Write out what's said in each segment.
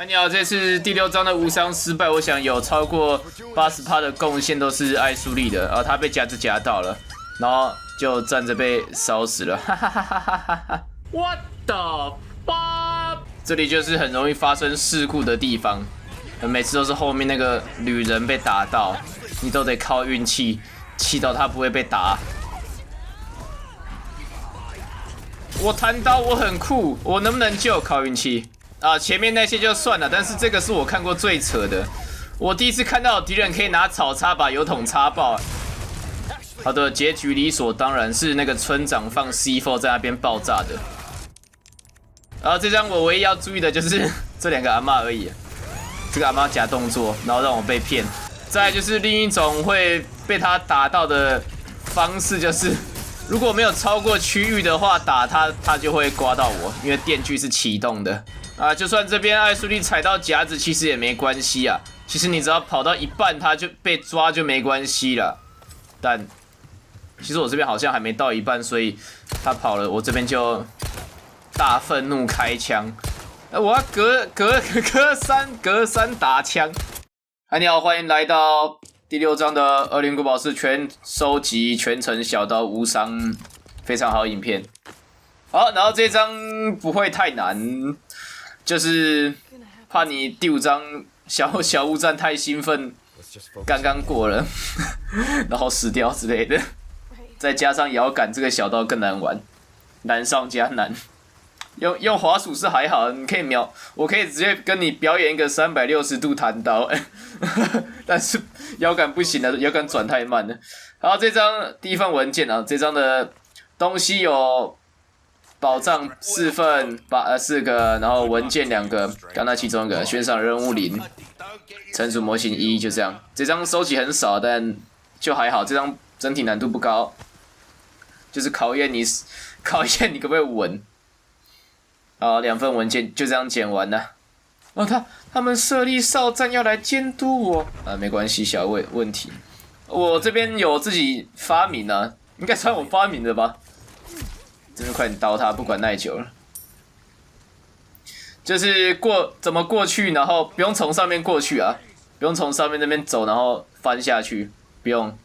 你好，这次第6章的无伤失败，我想有超过80%的贡献都是艾苏丽的，然后他被夹子夹到了，然后就站着被烧死了，哈哈哈哈哈哈 ！What the fuck？ 这里就是很容易发生事故的地方，每次都是后面那个旅人被打到，你都得靠运气，气到他不会被打。我弹刀，我很酷，我能不能救？靠运气。前面那些就算了，但是这个是我看过最扯的。我第一次看到敌人可以拿草插把油桶插爆。好的，结局理所当然是那个村长放 C4 在那边爆炸的。然后这张我唯一要注意的就是这2个阿嬷而已。这个阿嬷假动作，然后让我被骗。再来就是另一种会被他打到的方式，就是如果没有超过区域的话，打他，他就会刮到我，因为电锯是启动的。就算这边艾苏丽踩到夹子，其实也没关系啊。其实你只要跑到一半，他就被抓就没关系了。但其实我这边好像还没到一半，所以他跑了，我这边就大愤怒开枪。我要隔山打枪。你好，欢迎来到第6章的恶灵古堡是全收集全程小刀无伤，非常好影片。好，然后这张不会太难。就是怕你第5章小屋战太兴奋，刚刚过了，然后死掉之类的，再加上摇杆这个小刀更难玩，难上加难。用滑鼠是还好，你可以瞄，我可以直接跟你表演一个360度弹刀，但是摇杆不行了，摇杆转太慢了。然后这张第1份文件啊，这张的东西有。宝藏4份，4个，然后文件2个，刚那其中一个悬赏任务0，成熟模型1，就这样。这张收集很少，但就还好。这张整体难度不高，就是考验你可不可以稳。2份文件就这样剪完了。他们设立哨站要来监督我没关系，小问题。我这边有自己发明啊，应该算我发明的吧。这边快点刀他，不管耐久了。就是怎么过去，然后不用从上面过去啊，不用从上面那边走，然后翻下去，不用。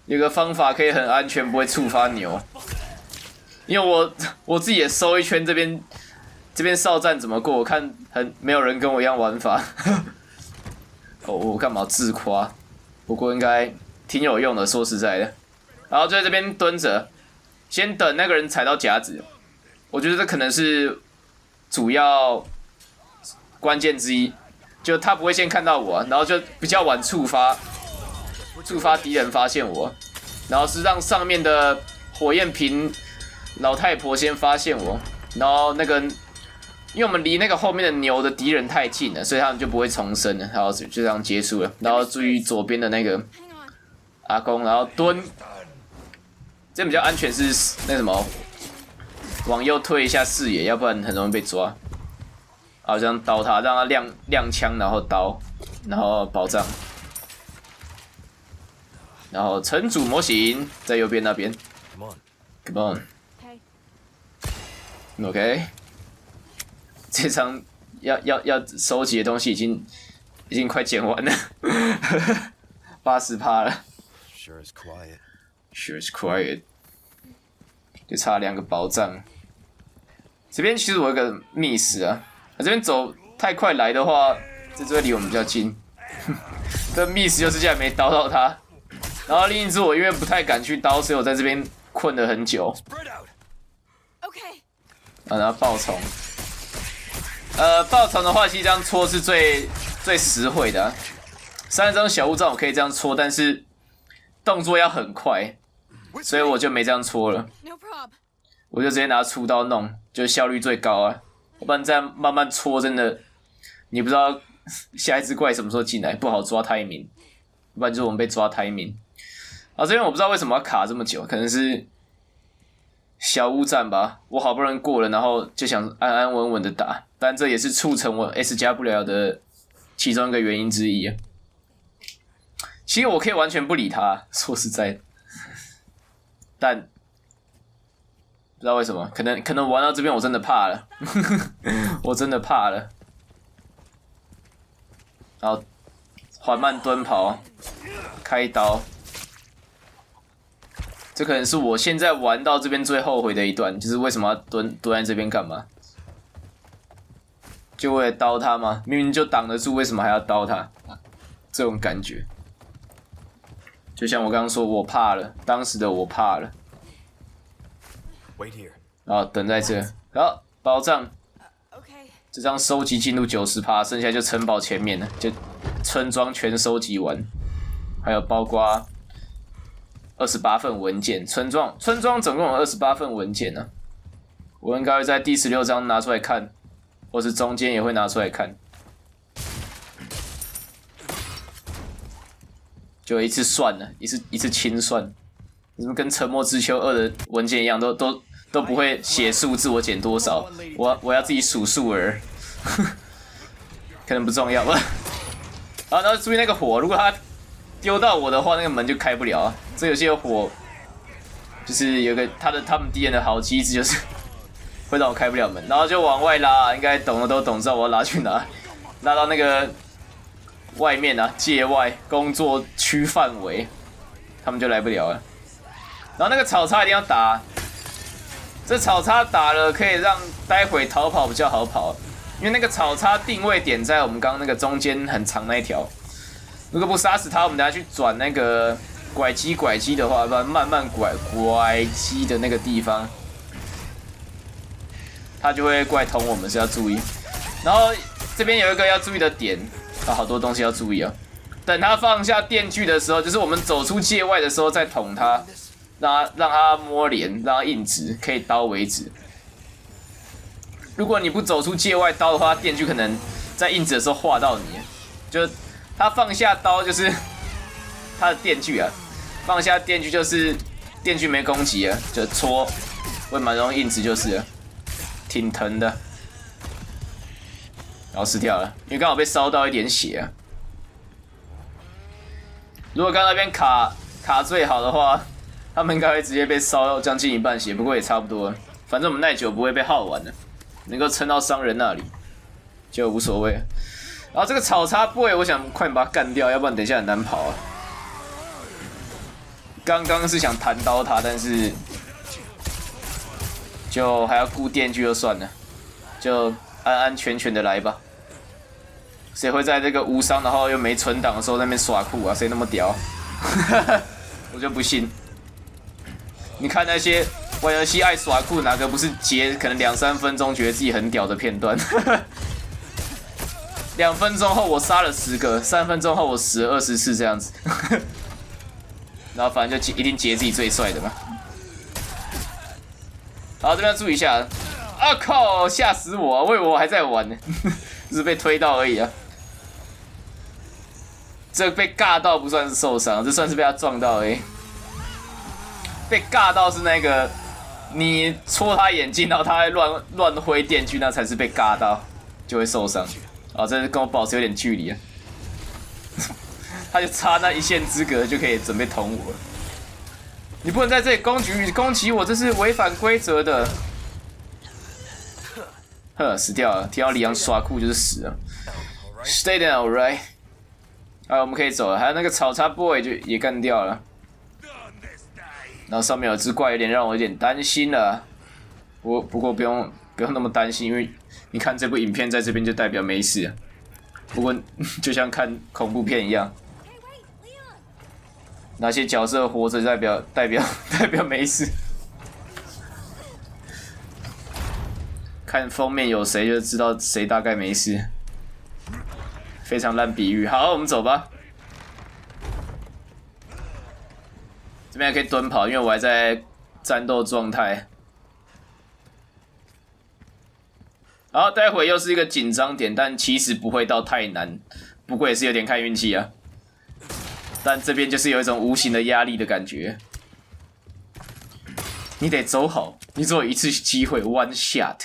有个方法可以很安全，不会触发牛。因为我自己也搜一圈这边哨站怎么过，我看没有人跟我一样玩法。我干嘛自夸？不过应该挺有用的，说实在的。然后就在这边蹲着。先等那个人踩到夹子，我觉得这可能是主要关键之一，就他不会先看到我，然后就比较晚触发敌人发现我，然后是让上面的火焰瓶老太婆先发现我，然后那个因为我们离那个后面的牛的敌人太近了，所以他们就不会重生了，然后就这样结束了，然后注意左边的那个阿公，然后蹲。这样比较安全是那什么，往右退一下视野，要不然很容易被抓。这样刀他，让他亮枪，然后刀，然后宝藏，然后城主模型在右边那边。Come on。OK。这张要收集的东西已经快剪完了，80%了。Sure is quiet， 就差2个宝藏。这边其实我有个 miss 啊，这边走太快来的话，这会离我们比较近。这 miss 就是竟然没刀到他。然后另一只我因为不太敢去刀，所以我在这边困了很久。然后爆虫。爆虫的话，其实这样戳是最实惠的啊。3张小物杖我可以这样戳，但是动作要很快。所以我就没这样戳了，我就直接拿出刀弄，就效率最高啊。要不然这样慢慢戳，真的你不知道下一只怪什么时候进来，不好抓timing。要不然就是我们被抓timing。这边我不知道为什么要卡这么久，可能是小屋战吧。我好不容易过了，然后就想安安稳稳的打，但这也是促成我 S 加不了的其中一个原因之一。其实我可以完全不理他，说实在的。但不知道为什么，可能玩到这边我真的怕了，我真的怕了。然后缓慢蹲跑，开刀。这可能是我现在玩到这边最后悔的一段，就是为什么要蹲在这边干嘛？就为了刀他吗？明明就挡得住，为什么还要刀他？这种感觉，就像我刚刚说，我怕了，当时的我怕了。然后等在这，然后宝藏，这张收集进度90%，剩下就城堡前面了，就村庄全收集完，还有包括28份文件，村庄总共有28份文件呢、我应该会在第16章拿出来看，或是中间也会拿出来看，就一次算了，一次清算，怎么跟《沉默之丘2》的文件一样，都不会写数字，我减多少，我要自己数数儿，可能不重要吧。然后注意那个火，如果它丢到我的话，那个门就开不了啊。这游戏的火，就是有个他们敌人的好机制，就是会让我开不了门，然后就往外拉，应该懂的都懂，知道我要拉去哪，拉到那个外面啊，界外工作区范围，他们就来不了了。然后那个草叉一定要打。这草叉打了可以让待会逃跑比较好跑，因为那个草叉定位点在我们刚刚那个中间很长那一条。如果不杀死他，我们等下去转那个拐机的话，不然慢慢拐机的那个地方，他就会过来捅我们，是要注意。然后这边有一个要注意的点，好多东西要注意啊。等他放下电锯的时候，就是我们走出界外的时候再捅他。让他摸脸，让他硬直，可以刀为止。如果你不走出界外刀的话，电锯可能在硬直的时候划到你。就他放下刀，就是他的电锯啊，放下电锯就是电锯没攻击啊，就戳，会蛮容易硬直就是了，挺疼的。然后死掉了，因为刚好被烧到一点血啊。如果刚刚那边卡最好的话。他们应该会直接被烧将近一半血，不过也差不多了。反正我们耐久不会被耗完的，能够撑到商人那里就无所谓。然后这个草叉 boy， 我想快点把它干掉，要不然等一下很难跑啊。刚刚是想弹刀他，但是就还要顾电锯就算了，就安安全全的来吧。谁会在这个无伤然后又没存档的时候在那边耍酷啊？谁那么屌？我就不信。你看那些玩游戏爱耍酷，哪个不是截可能2-3分钟觉得自己很屌的片段？2分钟后我杀了10个，3分钟后我死了20次这样子，然后反正就一定截自己最帅的嘛。好，这边注意一下，啊靠，吓死我啊！我以为我还在玩呢，只是被推到而已啊。这被尬到不算是受伤，这算是被他撞到而已。被尬到是那个，你戳他眼睛，然后他会乱挥电锯，那才是被尬到，就会受伤。啊，这跟我保持有点距离啊，他就差那一线之隔就可以准备捅我了。你不能在这里攻击我，这是违反规则的。呵，死掉了！听到李阳耍酷就是死了。Stay down, right？ 啊，我们可以走了。还有那个草叉 boy 就也干掉了。然后上面有只怪，有点让我有点担心了。不过不用那么担心，因为你看这部影片在这边就代表没事。不过就像看恐怖片一样，哪些角色活着代表没事。看封面有谁就知道谁大概没事。非常烂比喻。好，我们走吧。这边还可以蹲跑，因为我还在战斗状态。好，待会又是一个紧张点，但其实不会到太难，不过也是有点看运气啊。但这边就是有一种无形的压力的感觉。你得走好，你只有一次机会 ，one shot，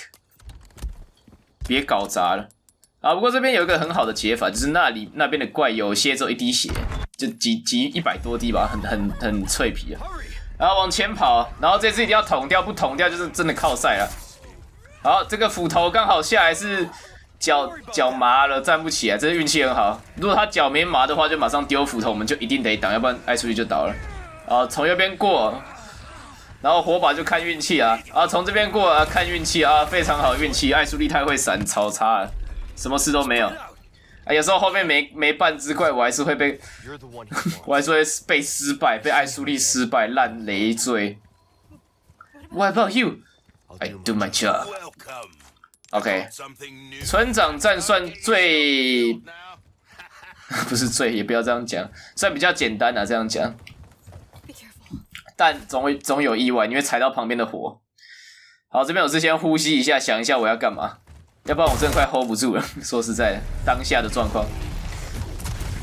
别搞砸了。啊，不过这边有一个很好的解法，就是那边的怪有些只有1滴血，就集100多滴吧，很脆皮啊。然后往前跑，然后这次一定要捅掉，不捅掉就是真的靠赛了。好，这个斧头刚好下来是脚麻了，站不起来，这是运气很好。如果他脚没麻的话，就马上丢斧头，我们就一定得挡，要不然艾苏利就倒了。啊，从右边过，然后火把就看运气啊。啊，从这边过啊，看运气啊，非常好运气。艾苏利太会闪，超差了，什么事都没有。啊，有时候后面没半只怪，我还是会被，我还是会被失败，被艾苏利失败，烂累赘。What about you? I do my job. OK， 村长战算最，不是最，也不要这样讲，算比较简单啊，这样讲。但总有意外，你会踩到旁边的火。好，这边我是先呼吸一下，想一下我要干嘛，要不然我真的快 hold 不住了。说实在的，当下的状况。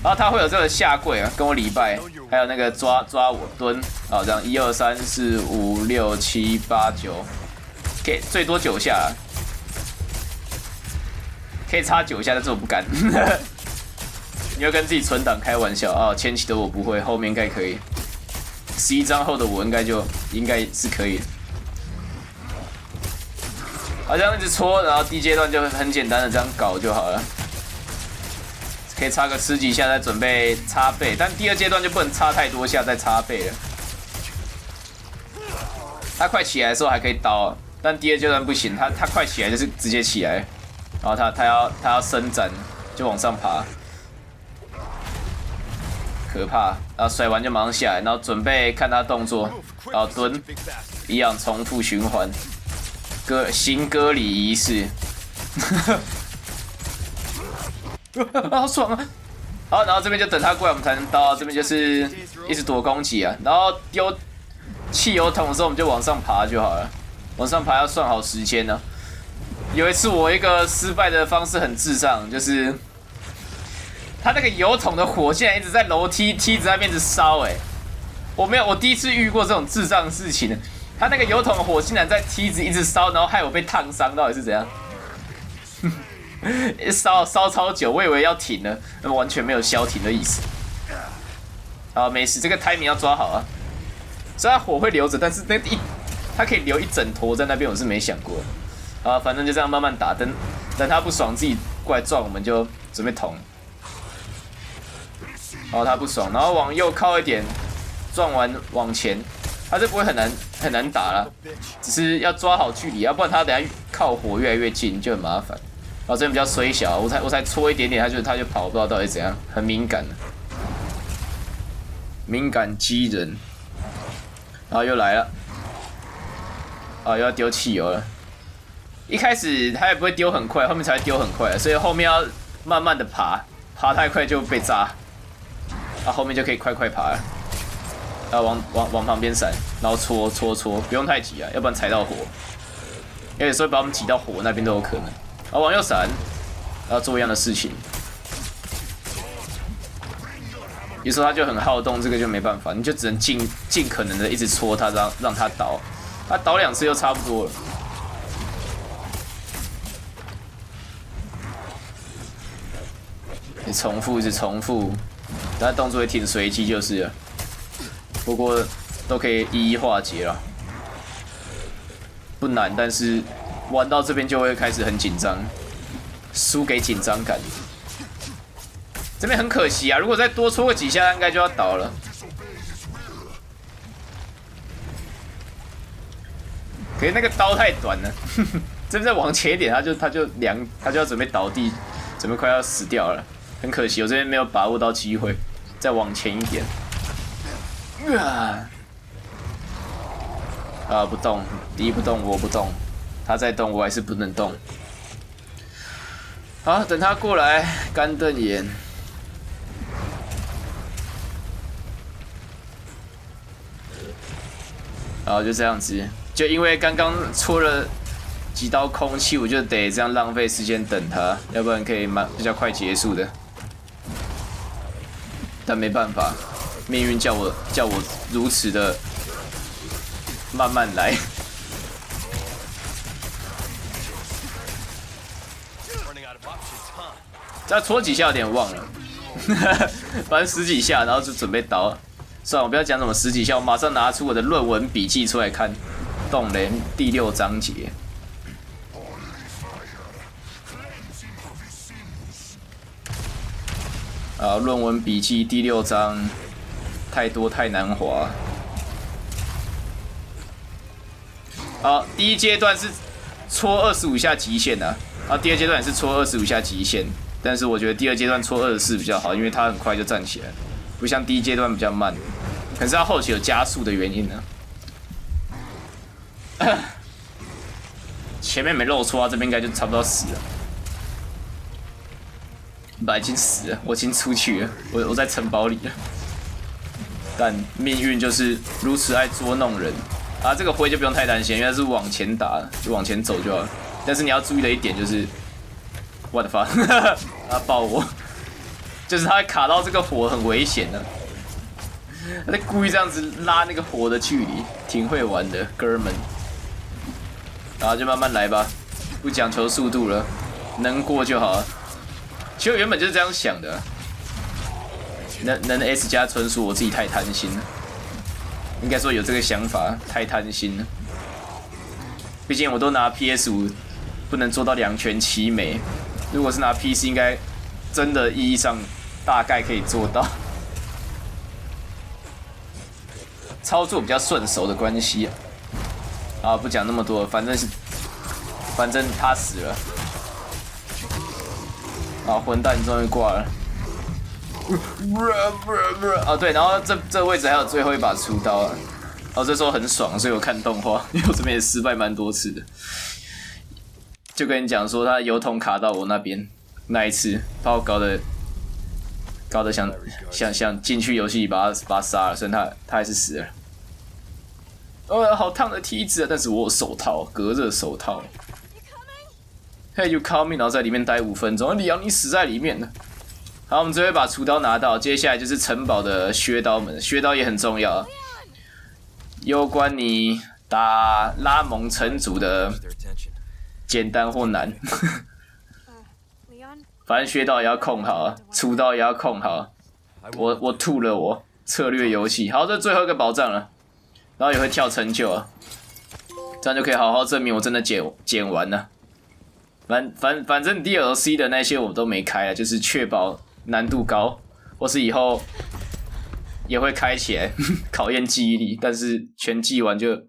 然后他会有这个下跪啊，跟我礼拜，还有那个抓我蹲，好，这样1、2、3、4、5、6、7、8、9，可以最多9下啊。可以插9下，但是我不敢。你会跟自己存档开玩笑啊？前期的我不会，后面应该可以。11张后的我应该是可以的。好，这样一直戳，然后第一阶段就很简单的这样搞就好了。可以插个10几下，再准备插背，但第2阶段就不能插太多下再插背了。他快起来的时候还可以刀，但第2阶段不行，他快起来就是直接起来。然后他要伸展，就往上爬，可怕。然后甩完就马上下来，然后准备看他动作，然后蹲，一样重复循环，行割礼仪式。好爽啊！好，然后这边就等他过来，我们才能刀。这边就是一直躲攻击啊，然后丢汽油桶的时候，我们就往上爬就好了。往上爬要算好时间呢、啊。有一次我一个失败的方式很智障，就是他那个油桶的火竟然一直在楼梯子那边一直烧，我第一次遇过这种智障的事情。他那个油桶的火竟然在梯子一直烧，然后害我被烫伤，到底是怎样？烧超久，我以为要停了，那么完全没有消停的意思。好，没事，这个 timing 要抓好啊。虽然火会留着，但是它可以留一整坨在那边，我是没想过。啊，反正就这样慢慢打，等他不爽自己过来撞，我们就准备捅。然后他不爽，然后往右靠一点，撞完往前，他就不会很难打了，只是要抓好距离，要不然他等下靠火越来越近就很麻烦。然后这边比较衰小，我才戳一点点，他就跑，不知道到底怎样，很敏感的，敏感激人。然后又来了，啊，又要丢汽油了。一开始他也不会丢很快，后面才会丢很快，所以后面要慢慢的爬太快就被炸，啊，后面就可以快爬了，啊，往旁边闪，然后戳，不用太急啊，要不然踩到火，因为有时候把我们挤到火那边都有可能。啊，往右闪，然后做一样的事情。有时候他就很好动，这个就没办法，你就只能尽可能的一直戳他，让他倒，他倒2次就差不多了。一直重复，但动作也挺随机就是了。不过都可以一一化解了，不难，但是玩到这边就会开始很紧张，输给紧张感。这边很可惜啊，如果再多戳个几下，应该就要倒了。可是那个刀太短了，这边再往前一点，他就要准备倒地，准备快要死掉了。很可惜，我这边没有把握到机会，再往前一点。啊，不动，敌不动，我不动，他在动，我还是不能动。好，等他过来，干瞪眼。然后就这样子，就因为刚刚戳了几刀空气，我就得这样浪费时间等他，要不然可以比较快结束的。但没办法，命运叫我如此的慢慢来。再戳几下有点忘了，反正10几下，然后就准备刀。算了，我不要讲什么10几下，我马上拿出我的论文笔记出来看。动雷第6章节。啊，论文笔记第6章，太多太难滑。好，第一阶段是戳25下极限的，啊，第二阶段也是戳25下极限，但是我觉得第二阶段戳24比较好，因为它很快就站起来，不像第一阶段比较慢，可能是它后期有加速的原因呢。前面没露出啊，这边应该就差不多死了。已经死了，我已经出去了，我在城堡里了。但命运就是如此爱捉弄人啊！这个灰就不用太担心，因为它是往前打，就往前走就好了。但是你要注意的一点就是，what the fuck， 他爆我，就是他卡到这个火很危险的，他在故意这样子拉那个火的距离，挺会玩的，哥们。然后就慢慢来吧，不讲求速度了，能过就好了。其实我原本就是这样想的，能 S 加纯属我自己太贪心了，应该说有这个想法，太贪心了。毕竟我都拿 PS5，不能做到2全其美。如果是拿 PC， 应该真的意义上大概可以做到，操作比较顺手的关系啊。不讲那么多，反正他死了。啊！混蛋终于挂了。哦对，然后这位置还有最后一把出刀啊。哦，这时候很爽，所以我看动画，因为我这边也失败蛮多次的。就跟你讲说，他油桶卡到我那边那一次，把我搞得想进去游戏里把他杀了，虽然他还是死了。好烫的梯子啊！但是我有手套，隔热手套。Hey, you coming？ 然后在里面待5分钟，李阳你死在里面了。好，我们最后一把厨刀拿到，接下来就是城堡的削刀门，削刀也很重要啊，攸关你打拉蒙城主的简单或难。反正削刀也要控好，厨刀也要控好。我吐了我策略游戏。好，这最后一个宝藏了，然后也会跳成就啊，这样就可以好好证明我真的捡完了。反正 DLC 的那些我都没开啊，就是确保难度高，或是以后也会开起来考验记忆力，但是全记完就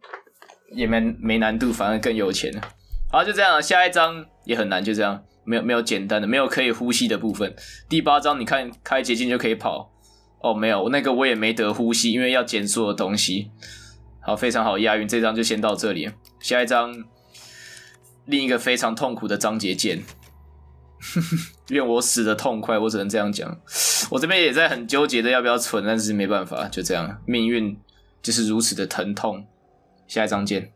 也没难度，反而更有钱了。好，就这样了，下一章也很难，就这样，没有简单的，没有可以呼吸的部分。第8章你看开捷径就可以跑，哦没有，那个我也没得呼吸，因为要捡所有东西。好，非常好押韵，这章就先到这里，下一章。另一个非常痛苦的章节见，愿我死得痛快，我只能这样讲。我这边也在很纠结的要不要存，但是没办法，就这样，命运就是如此的疼痛。下一章见。